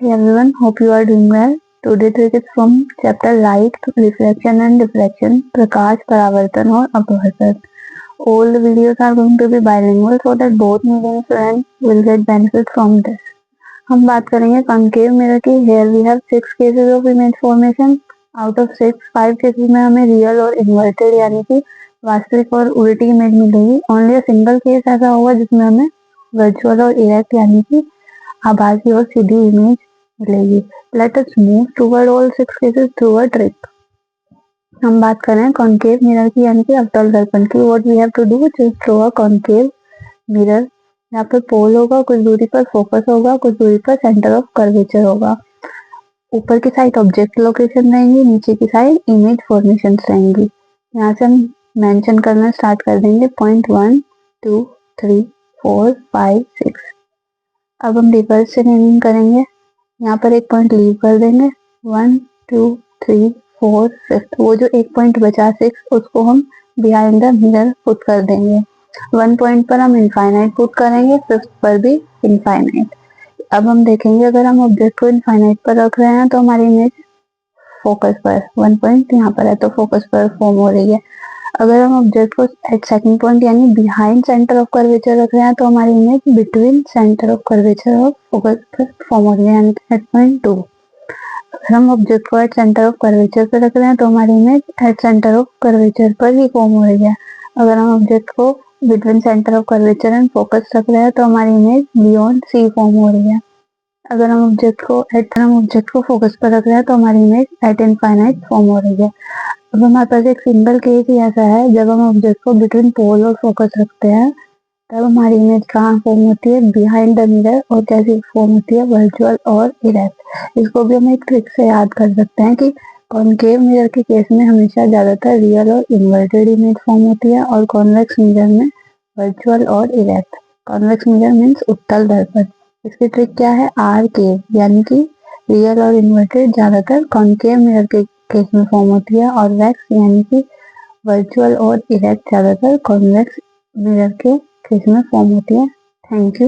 Hey everyone, hope you are doing well. Today trick is from chapter Light, Reflection and Diffraction, प्रकाश, परावर्तन और अपवर्तन. All the videos are going to be bilingual so that both medium students will get benefit from this. हम बात करेंगे concave mirror की. Here we have 6 cases of image formation. Out of 6, 5 cases में हमें real और inverted यानी कि वास्तविक और उल्टी इमेज मिलेगी. Only a single case ऐसा होगा जिसमें हमें virtual और erect यानी कि आभासी और सीधी इमेज मिलेगी. Let us move toward all 6 cases through a trick. हम बात करें कॉन्केव मिरर की यानी कि अवतल दर्पण की. What we have to do is throw a concave mirror. यहाँ पे पोल होगा, कुछ दूरी पर फोकस होगा, कुछ दूरी पर सेंटर ऑफ कर्वेचर होगा. ऊपर की साइड ऑब्जेक्ट लोकेशन रहेंगी, नीचे की साइड इमेज फॉर्मेशन रहेंगी. यहाँ से हम मेंशन करना स्टार्ट कर देंगे. पॉइंट 1, 2, 3, 4, 5, 6. अब हम रिवर्स से रीडिंग करेंगे. यहाँ पर एक पॉइंट लीव कर देंगे. 1, 2, 3, 4, 5. वो जो एक पॉइंट बचा 6 उसको हम बिहाइंड द मिरर पुट कर देंगे. 1 पॉइंट पर हम इनफाइनाइट पुट करेंगे, 5 पर भी इनफाइनाइट. अब हम देखेंगे अगर हम ऑब्जेक्ट को इनफाइनाइट पर रख रहे हैं तो हमारी इमेज फोकस पर, 1 पॉइंट यहाँ पर है तो फोकस पर फॉर्म हो रही है. अगर हम ऑब्जेक्ट को एट सेकंड पॉइंट यानी बिहाइंड सेंटर ऑफ कर्वेचर रख रहे हैं तो हमारी image between centre of curvature और फोकस पर फॉर्म हो रही है यानी एट पॉइंट 2. अगर हम ऑब्जेक्ट को एट सेंटर ऑफ कर्वेचर पर रख रहे हैं तो हमारी image at centre of curvature पर ही फॉर्म हो रही है. अगर हम ऑब्जेक्ट को between centre of curvature and focus रख रहे हैं तो हमारी इमेज बियॉन्ड सी फॉर्म हो रही है. अगर हम ऑब्जेक्ट को फोकस पर रख रहे हैं तो हमारी इमेज एट इनफाइनाइट फॉर्म हो रही है. अब हमारे पास एक सिंगल केस ही ऐसा है जब हम ऑब्जेक्ट को बिटवीन पोल और फोकस रखते हैं तब हमारी इमेज कहाँ फॉर्म होती है, बिहाइंड द मिरर. और कैसी फॉर्म होती है, वर्चुअल और इरेक्ट. इसको भी हम एक ट्रिक से याद कर सकते हैं कि कॉन्केव मिरर के केस में हमेशा ज्यादातर रियल और इन्वर्टेड इमेज फॉर्म होती है और कॉन्वेक्स मिरर में वर्चुअल और इरेक्ट. कॉन्वेक्स मिरर मीन्स उत्तल दर्पण. इसकी ट्रिक क्या है, आर केव यानी कि रियल और इन्वर्टेड ज्यादातर कॉन्केव मिरर के केस में फॉर्म होती है और वैक्स यानी कि वर्चुअल और इरेक्ट ज्यादातर कॉन्वेक्स मिरर के केस में फॉर्म होती है. Thank you.